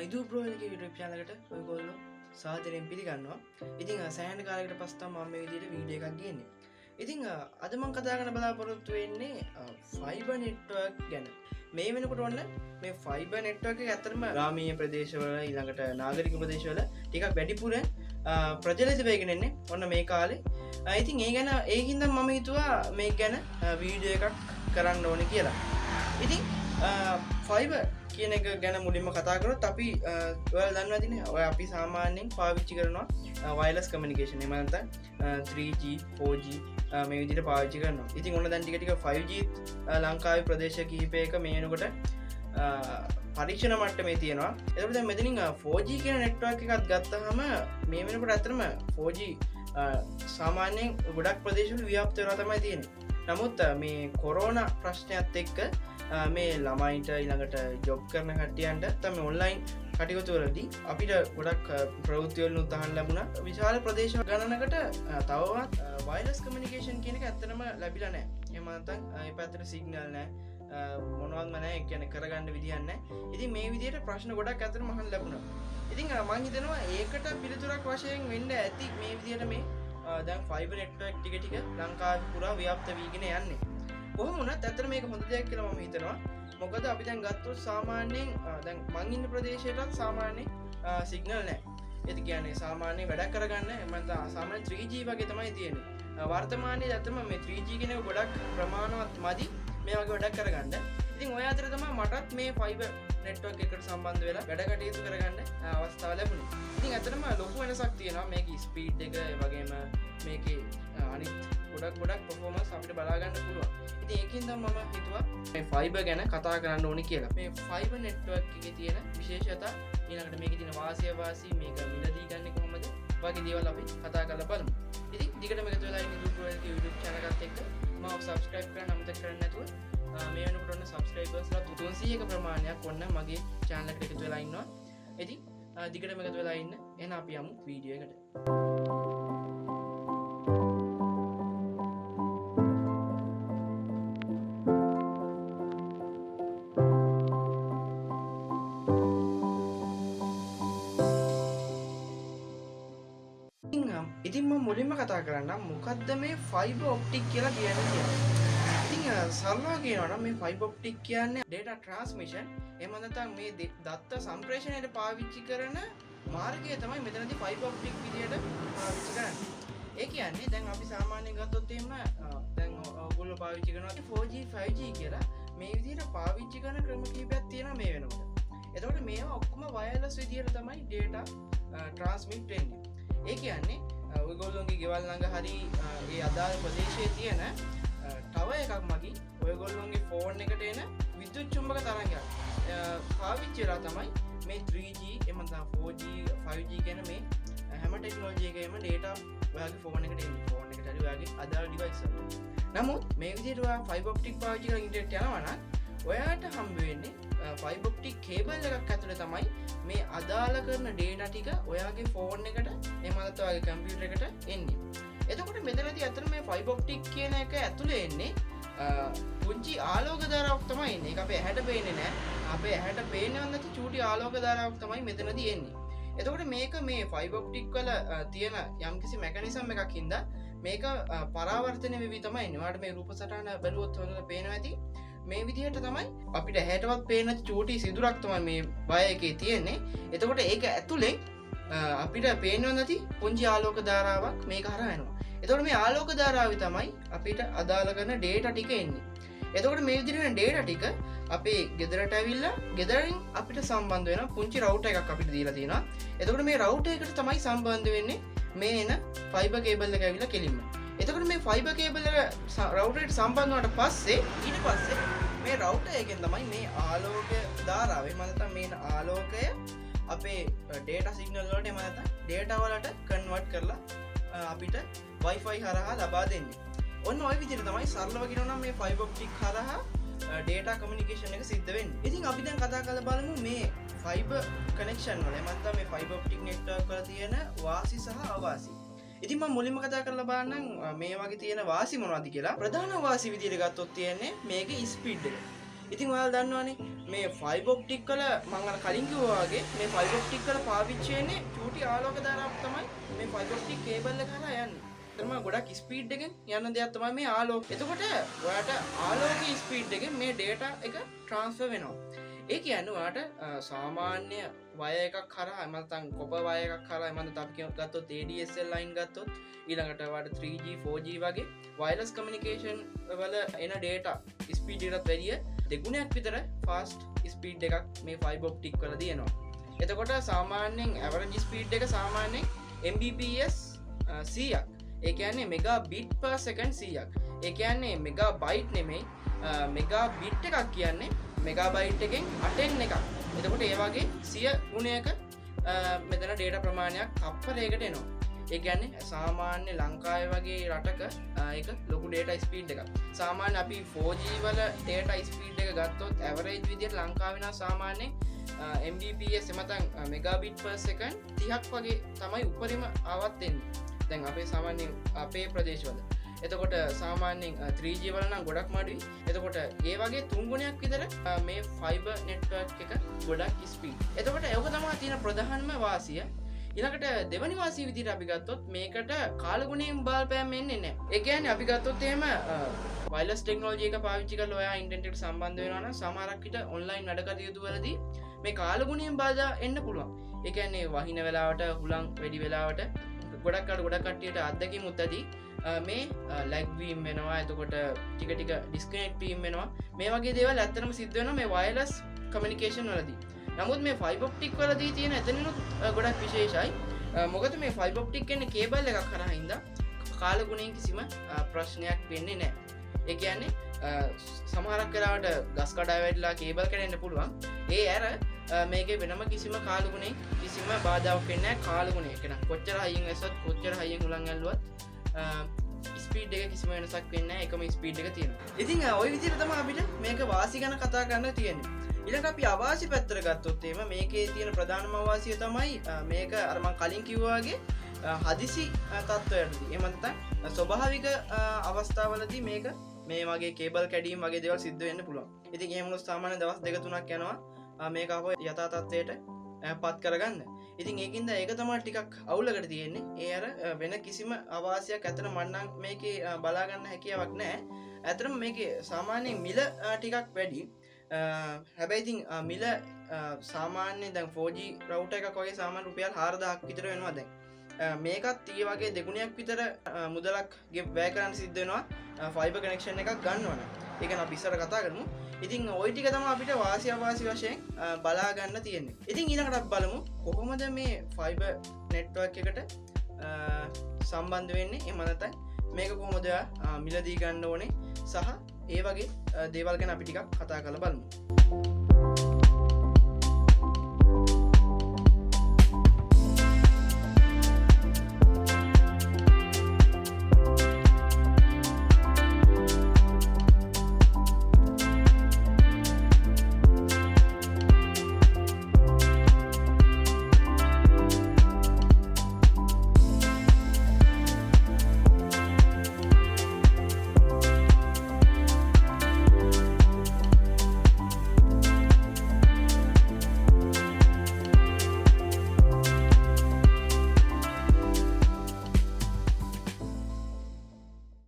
ඉදු බ්‍රෝල්ගේ YouTube channel එකට ඔයගොල්ලෝ සාදරයෙන් පිළිගන්නවා. ඉතින් සෑහෙන කාලයකට පස්සේ තමයි මම මේ විදිහට වීඩියෝ එකක් ගේන්නේ. ඉතින් අද මම කතා කරන්න බලාපොරොත්තු වෙන්නේ ෆයිබර් නෙට්වර්ක් ගැන. මේ වෙනකොට ඔන්න මේ ෆයිබර් නෙට්වර්ක් එක ඇත්තටම ග්‍රාමීය ප්‍රදේශවල ඊළඟට නාගරික ප්‍රදේශවල ටිකක් වැඩිපුර ප්‍රචලිත වෙගෙන ඉන්නේ ඔන්න මේ කාලේ. ඉතින් ඒ හින්දා මම හිතුවා මේක ගැන වීඩියෝ එකක් කරන්න ඕනේ කියලා. ඉතින් ෆයිබර් කියන එක ගැන මුලින්ම කතා කරොත් අපි ඔයාලා දන්නවා ඇතිනේ ඔය අපි සාමාන්‍යයෙන් පාවිච්චි කරනවා වයර්ලස් කමියුනිකේෂන් එහෙම නැත්නම් 3G 4G මේ විදිහට පාවිච්චි කරනවා. ඉතින් ඔන්න දැන් ටික 5G ලංකාවේ ප්‍රදේශ කිහිපයක මේ වෙනකොට පරීක්ෂණ මට්ටමේ තියෙනවා. ඒකට දැන් මෙතනින් 4G කියන නෙට්වර්ක් එකක් ගත්තාම මේ වෙනකොට ඇත්තටම 4G සාමාන්‍යයෙන් ගොඩක් ප්‍රදේශවල ව්‍යාප්ත වෙලා තමයි තියෙන්නේ. නමුත් මේ කොරෝනා ප්‍රශ්නයත් එක්ක මේ ළමයින්ට ඊළඟට ජොබ් කරන කට්ටියන්ට තමයි ඔන්ලයින් කටයුතු වලදී අපිට ගොඩක් ප්‍රවෘත්ති වලින් උත්සාහ ලැබුණා. විශාල ප්‍රදේශ ගණනකට තවවත් වයර්ලස් කමියුනිකේෂන් කියන එක ඇත්තටම ලැබිලා නැහැ. එහෙම නැත්නම් ඒ පැත්තට සිග්නල් නැහැ. මොනවත්ම නැහැ. ඒ කියන්නේ කරගන්න විදියක් නැහැ. ඉතින් මේ විදිහට ප්‍රශ්න ගොඩක් ඇත්තටම අහන්න ලැබුණා. ඉතින් මම හිතනවා ඒකට පිළිතුරක් වශයෙන් වෙන්න ඇති මේ විදිහට මේ දැන් ෆයිබර් නෙට්වර්ක් ටික ලංකාවේ පුරා ව්‍යාප්ත වීගෙන යන්නේ. කොහොම වුණත් ඇත්තට මේක හොඳ දෙයක් කියලා මම හිතනවා. මොකද අපි දැන් ගත්තොත් සාමාන්‍යයෙන් දැන් මං ඉන්න ප්‍රදේශයටත් සාමාන්‍යයෙන් සිග්නල් නැහැ. ඒක කියන්නේ සාමාන්‍යයෙන් වැඩක් කරගන්න මම සාමාන්‍ය 3G වගේ තමයි තියෙන්නේ. වර්තමානයේ ඇත්තම මේ 3G කියන එක ගොඩක් ප්‍රමාණවත් මදි මේ වගේ වැඩක් කරගන්න. ඉතින් ඔය අතර තමයි මටත් මේ ෆයිබර් නෙට්වර්ක් එකට සම්බන්ධ වෙලා වැඩ කටයුතු කරගන්න අවස්ථාව ලැබුණේ. ඉතින් ඇත්තටම ලොකු වෙනසක් තියෙනවා මේකේ ස්පීඩ් එක වගේම මේකේ අනිත් ගොඩක් පර්ෆෝමන්ස් අපිට බලා ගන්න පුළුවන්. ඉතින් ඒකින්ද මම හිතුවා මේ ෆයිබර් ගැන කතා කරන්න ඕනේ කියලා. මේ ෆයිබර් නෙට්වර්ක් එකේ තියෙන විශේෂතා ඊළඟට මේකේ තියෙන වාසිය මේක මිලදී ගන්න කොහොමද වගේ දේවල් අපි කතා කරලා බලමු. ඉතින් දිගටම එකතු වෙලා ඉන්න දුප්‍රෝල්ගේ YouTube channel එකත් එක්ක මම subscribe කරන්න අමතක කරන්නේ නැතුව මේ වෙනකොට ඔන්න subscribersලා 300ක ප්‍රමාණයක් ඔන්න මගේ channel එකට එකතු වෙලා ඉන්නවා. ඉතින් දිගටම එකතු වෙලා ඉන්න. එහෙනම් අපි යමු වීඩියෝ එකට. ඉතින් මම මුලින්ම කතා කරන්නම් මොකද්ද මේ ෆයිබර් ඔප්ටික් කියලා කියන්නේ. ඉතින් සරලව කියනවා නම් මේ ෆයිබර් ඔප්ටික් කියන්නේ data transmission එහෙම නැත්නම් මේ දත්ත සම්ප්‍රේෂණයට පාවිච්චි කරන මාර්ගය තමයි මෙතනදී ෆයිබර් ඔප්ටික් විදියට පාවිච්චි කරන්නේ. ඒ කියන්නේ දැන් අපි සාමාන්‍යයෙන් ගත්තොත් එහෙම දැන් ඔයගොල්ලෝ පාවිච්චි කරනවා 4G 5G කියලා මේ විදියට පාවිච්චි කරන ක්‍රම කිහිපයක් තියෙනවා මේ වෙනකොට. එතකොට මේවා ඔක්කොම වයර්ලස් විදියට තමයි data transmit වෙන්නේ. ඒ කියන්නේ ඔයගොල්ලෝගේ ගෙවල් ළඟ හරි ඒ අදාළ ප්‍රදේශයේ තියෙන ටවර් එකක් මගින් ඔයගොල්ලෝගේ ෆෝන් එකට එන විද්‍යුත් චුම්බක තරංගයක් පාවිච්චි කරලා තමයි මේ 3G එහෙම නැත්නම් 4G 5G කියන මේ හැම ටෙක්නොලොජි එකේම data ඔයාගේ ෆෝන් එකට එන්නේ. ෆෝන් එකට හරි ඔයාගේ අදාළ ඩිවයිස් එකට. නමුත් මේ විදිහට ඔයා ෆයිබර් ඔප්ටික් පාවිච්චි කරලා ඉන්ටර්නෙට් යනවා නම් ඔයාට හම්බ වෙන්නේ ෆයිබර් ඔප්ටික් කේබල් එකක් ඇතුලේ තමයි මේ අදාළ කරන data ටික ඔයාගේ ෆෝන් එකට එහෙම නැත්නම් ඔයාගේ කම්පියුටර් එකට එන්නේ. එතකොට මෙතනදී අතන මේ ෆයිබර් ඔප්ටික් කියන එක ඇතුලේ එන්නේ පුංචි ආලෝක ධාරාවක් තමයි එන්නේ. ඒක අපේ ඇහැට පේන්නේ නැහැ. අපේ ඇහැට පේන්නේ නැති චූටි ආලෝක ධාරාවක් තමයි මෙතනදී එන්නේ. එතකොට මේක මේ ෆයිබර් ඔප්ටික් වල තියෙන යම්කිසි මෙකැනිසම් එකක් හින්දා මේක පරාවර්තන වෙවි තමයි එන්නේ. ඔයාලට මේ රූප සටහන බැලුවොත් හොඳට පේනවා ඇති. මේ විදිහට තමයි අපිට ඇහැටවත් පේන චූටි සිදුරක් තමයි මේ වයර් එකේ තියෙන්නේ. එතකොට ඒක ඇතුලේ අපිට පේන්නේ නැති පුංචි ආලෝක ධාරාවක් මේක හරහා එනවා. එතකොට මේ ආලෝක ධාරාවයි තමයි අපිට අදාළ කරන data ටික එන්නේ. එතකොට මේ විදිහට වෙන data ටික අපේ ගෙදරට ඇවිල්ලා ගෙදරින් අපිට සම්බන්ධ වෙන පුංචි රවුටර් එකක් අපිට දීලා තියෙනවා. එතකොට මේ රවුටර් එකට තමයි සම්බන්ධ වෙන්නේ මේ එන ෆයිබර් කේබල් එක ඇවිල්ලා කෙලින්ම. එතකොට මේ ෆයිබර් කේබල් එක රවුටර් එකට සම්බන්ධ වුණාට පස්සේ ඊට පස්සේ මේ රවුටර් එකෙන් තමයි මේ ආලෝක ධාරාව එහෙම නැත්නම් මේ ආලෝකය අපේ data signal වලට එහෙම නැත්නම් data වලට convert කරලා අපිට Wi-Fi හරහා ලබා දෙන්නේ. ඔන්න ওই විදිහට තමයි සරලව කියනවා නම් මේ fiber optic හරහා data communication එක සිද්ධ වෙන්නේ. ඉතින් අපි දැන් කතා කරලා බලමු මේ fiber connection වල එහෙම නැත්නම් මේ fiber optic network වල තියෙන වාසි සහ අවාසි. ඉතින් මම මුලින්ම කතා කරලා බලන්නම් මේ වගේ තියෙන වාසි මොනවද කියලා. ප්‍රධාන වාසි විදිහට ගත්තොත් තියෙන්නේ මේකේ ස්පීඩ් එක. ඉතින් ඔයාලා දන්නවනේ මේ ෆයිබර් ඔප්ටික් වල මම අර කලින් කිව්වා වගේ මේ ෆයිබර් ඔප්ටික් වල පාවිච්චි වෙන්නේ චූටි ආලෝක ධාරාවක් තමයි මේ ෆයිබර් ඔප්ටික් කේබල් එක කරා යන්නේ. ඒතරම ගොඩක් ස්පීඩ් එකෙන් යන දෙයක් තමයි මේ ආලෝක. එතකොට ඔයාලට ආලෝකයේ ස්පීඩ් එකෙන් මේ data එක transfer වෙනවා. ඒ කියන්නේ ඔයාලට සාමාන්‍ය වයර් එකක් කරා එහෙම නැත්නම් කොපර් වයර් එකක් කරා එහෙම නැත්නම් අපි ගත්තොත් ADSL line ගත්තොත් ඊළඟට ඔයාලට 3G 4G වගේ wireless communication වල එන data ස්පීඩ් එකකට වැඩිය දෙගුණයක් විතර fast ස්පීඩ් එකක් මේ fiber optic වල තියෙනවා. එතකොට සාමාන්‍යයෙන් average ස්පීඩ් එක සාමාන්‍යයෙන් Mbps 100ක්. ඒ කියන්නේ megabit per second 100ක්. ඒ කියන්නේ megabyte නෙමෙයි megabit එකක් කියන්නේ megabyte එකෙන් 8න් එකක්. එතකොට ඒ වගේ 100 ගුණයක මෙතන data ප්‍රමාණයක් තප්පරයකට එනවා. ඒ කියන්නේ සාමාන්‍ය ලංකාවේ වගේ රටක ඒක ලොකු data speed එකක්. සාමාන්‍ය අපි 4G වල data speed එක ගත්තොත් average විදියට ලංකාවේ නම් සාමාන්‍යයෙන් Mbps එමෙතන megabit per second 30ක් වගේ තමයි උඩරිම ආවත් එන්නේ. දැන් අපේ සාමාන්‍ය අපේ ප්‍රදේශවල. එතකොට සාමාන්‍යයෙන් 3G වල නම් ගොඩක් මඩුයි. එතකොට ඒ වගේ 3 ගුණයක් විතර මේ fiber network එක ගොඩක් speed. එතකොට ඒක තමයි තියෙන ප්‍රධානම වාසිය. ඊළඟට දෙවනි වාසිය විදිහට අපි ගත්තොත් මේකට කාලගුණයෙන් බලපෑම් එන්නේ නැහැ. ඒ කියන්නේ අපි ගත්තොත් එහෙම wireless technology එක පාවිච්චි කරලා ඔයා ඉන්ටර්නෙට් එකට සම්බන්ධ වෙනවා නම් සමහරක් විට online වැඩ කටයුතු වලදී මේ කාලගුණයෙන් බාධා එන්න පුළුවන්. ඒ කියන්නේ වහින වෙලාවට හුලං වැඩි වෙලාවට ගොඩක් කට්ටියට අත්දැකීමුත් ඇති මේ lag වීම වෙනවා. එතකොට ටික ටික disconnect වීම වෙනවා. මේ වගේ දේවල් ඇත්තටම සිද්ධ වෙනවා මේ wireless communication වලදී. නමුත් මේ fiber optic වලදී තියෙන එතනිනුත් ගොඩක් විශේෂයි. මොකද මේ fiber optic කියන්නේ කේබල් එකක් කරා හින්දා කාලගුණයෙන් කිසිම ප්‍රශ්නයක් වෙන්නේ නැහැ. ඒ කියන්නේ සමහරක් වෙලාවට ගස් කඩා වැටිලා කේබල් කැඩෙන්න පුළුවන්. ඒ ඇර මේකේ වෙනම කිසිම කාලගුණයෙන් කිසිම බාධාවක් වෙන්නේ නැහැ. කාලගුණය කියන කොච්චර හයියෙන් ඇස්සත් කොච්චර හයියෙන් උලන් ඇල්ලුවත් ස්පීඩ් එක කිසිම වෙනසක් වෙන්නේ නැහැ. එකම ස්පීඩ් එක තියෙනවා. ඉතින් ওই විදිහට තමයි අපිට මේක වාසි ගැන කතා කරන්න තියෙන්නේ. ඊළඟ අපි අවාසි පැත්තට ගත්තොත් එහෙම මේකේ තියෙන ප්‍රධානම අවාසිය තමයි මේක අර මම කලින් කිව්වා වගේ හදිසි තත්ත්වයකදී එහෙම නැත්නම් ස්වභාවික අවස්ථාවලදී මේක මේ වගේ කේබල් කැඩීම් වගේ දේවල් සිද්ධ වෙන්න පුළුවන්. ඉතින් එහෙම වුණොත් සාමාන්‍ය දවස් 2-3ක් යනවා මේක අපව යථා තත්ත්වයට පත් කරගන්න. ඉතින් ඒකින්ද ඒක තමයි ටිකක් අවුලකට තියෙන්නේ. ඒ අර වෙන කිසිම අවාසියක් ඇතර මම නම් මේකේ බලා ගන්න හැකියාවක් නැහැ. ඇතරම මේකේ සාමාන්‍යයෙන් මිල ටිකක් වැඩි. හැබැයි ඉතින් මිල සාමාන්‍යයෙන් දැන් 4G router එකක් වගේ සාමාන්‍ය රුපියල් 4000ක් විතර වෙනවා දැන්. මේකත් ඊ වගේ දෙගුණයක් විතර මුදලක් වැය කරන්න සිද්ධ වෙනවා ෆයිබර් කනෙක්ෂන් එකක් ගන්නවනම්. ඒක නම් අපි ඉස්සර කතා කරමු. ඉතින් ওই ටික තමයි අපිට වාසි අවාසි වශයෙන් බලා ගන්න තියෙන්නේ. ඉතින් ඊළඟට අපි බලමු කොහොමද මේ ෆයිබර් නෙට්වර්ක් එකට සම්බන්ධ වෙන්නේ. එහෙම නැත්නම් මේක කොහොමද මිලදී ගන්න ඕනේ සහ ඒ වගේ දේවල් ගැන අපි ටිකක් කතා කරලා බලමු.